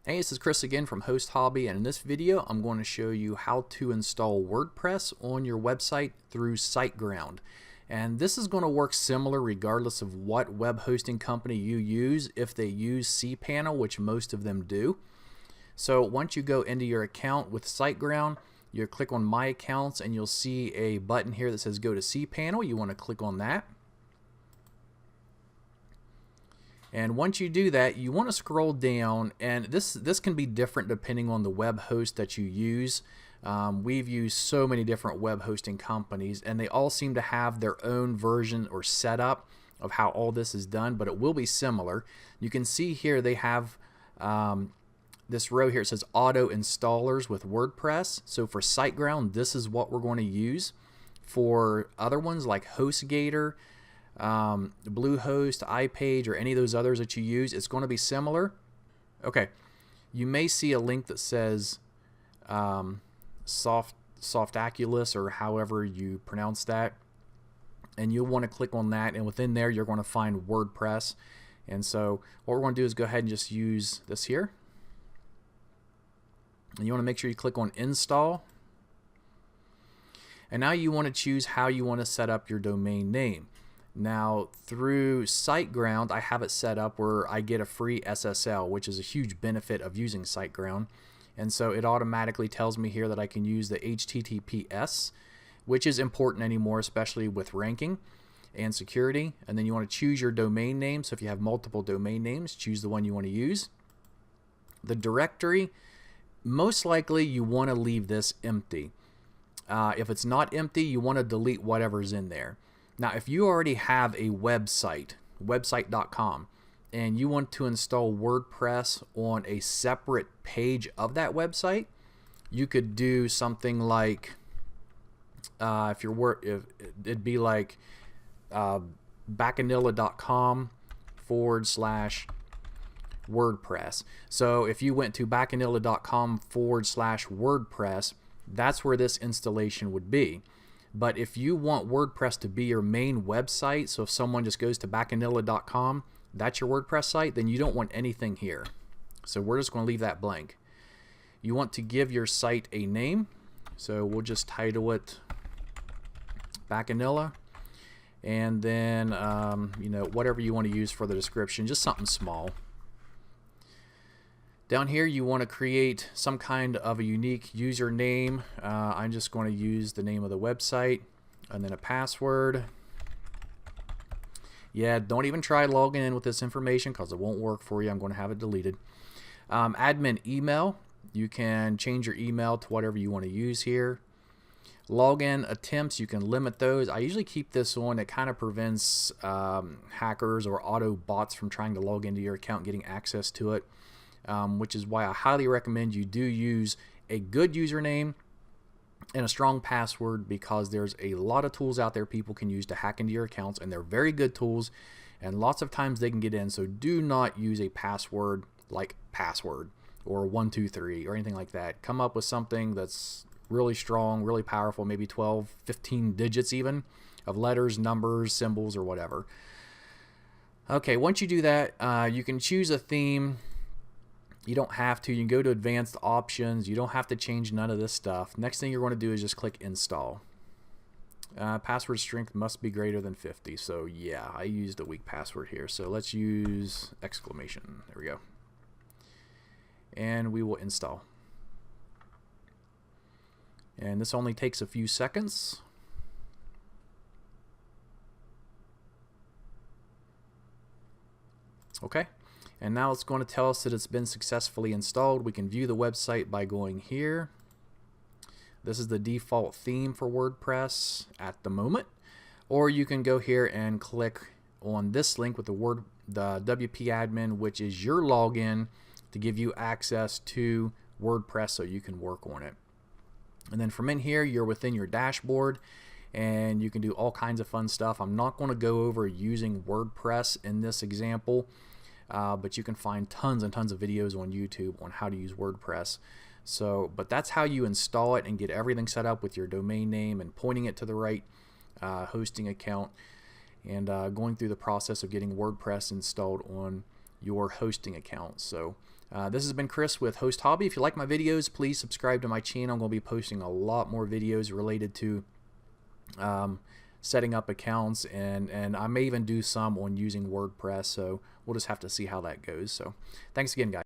Hey, this is Chris again from Host Hobby, and in this video I'm going to show you how to install WordPress on your website through SiteGround. And this is going to work similar regardless of what web hosting company you use, if they use cPanel, which most of them do. So once you go into your account with SiteGround, you click on My Accounts and you'll see a button here that says Go to cPanel. You want to click on that. And once you do that, you want to scroll down, and this can be different depending on the web host that you use. We've used so many different web hosting companies, and they all seem to have their own version or setup of how all this is done, but it will be similar. You can see here they have this row here. It says Auto Installers with WordPress. So for SiteGround, this is what we're going to use. For other ones like HostGator, Bluehost, iPage, or any of those others that you use, it's going to be similar. Okay, you may see a link that says Softaculous, or however you pronounce that, and you'll want to click on that, and within there you're going to find WordPress. And so what we're going to do is go ahead and just use this here, and you want to make sure you click on Install. And now you want to choose how you want to set up your domain name. Now through SiteGround, I have it set up where I get a free SSL, which is a huge benefit of using SiteGround. And so it automatically tells me here that I can use the HTTPS, which is important anymore, especially with ranking and security. And then you want to choose your domain name. So if you have multiple domain names, choose the one you want to use. The directory, most likely you want to leave this empty. If it's not empty, you want to delete whatever's in there. Now, if you already have a website, website.com, and you want to install WordPress on a separate page of that website, you could do something like, it'd be like backanilla.com/WordPress. So if you went to backanilla.com/WordPress, that's where this installation would be. But if you want WordPress to be your main website, so if someone just goes to backanilla.com, that's your WordPress site, then you don't want anything here. So we're just going to leave that blank. You want to give your site a name, so we'll just title it Backanilla, and then whatever you want to use for the description, just something small. Down here you want to create some kind of a unique username. I'm just going to use the name of the website and then a password. Yeah, don't even try logging in with this information because it won't work for you. I'm going to have it deleted. Admin email. You can change your email to whatever you want to use here. Login attempts, you can limit those. I usually keep this on. It kind of prevents hackers or auto bots from trying to log into your account, getting access to it. Which is why I highly recommend you do use a good username and a strong password, because there's a lot of tools out there people can use to hack into your accounts, and they're very good tools, and lots of times they can get in. So do not use a password like password or 123 or anything like that. Come up with something that's really strong, really powerful, maybe 12, 15 digits even of letters, numbers, symbols, or whatever. Okay, once you do that, you can choose a theme. You don't have to. You can go to advanced options. You don't have to change none of this stuff. Next thing you're going to do is just click install. Password strength must be greater than 50. So yeah, I used a weak password here. So let's use exclamation. There we go. And we will install. And this only takes a few seconds. Okay. And now it's going to tell us that it's been successfully installed. We can view the website by going here. This is the default theme for WordPress at the moment. Or you can go here and click on this link with the WP admin, which is your login to give you access to WordPress so you can work on it. And then from in here, you're within your dashboard, and you can do all kinds of fun stuff. I'm not going to go over using WordPress in this example. But you can find tons and tons of videos on YouTube on how to use WordPress. But that's how you install it and get everything set up with your domain name and pointing it to the right hosting account, and going through the process of getting WordPress installed on your hosting account. So This has been Chris with Host Hobby. If you like my videos, please subscribe to my channel. I'm going to be posting a lot more videos related to setting up accounts, and I may even do some on using WordPress, so we'll just have to see how that goes. So thanks again, guys.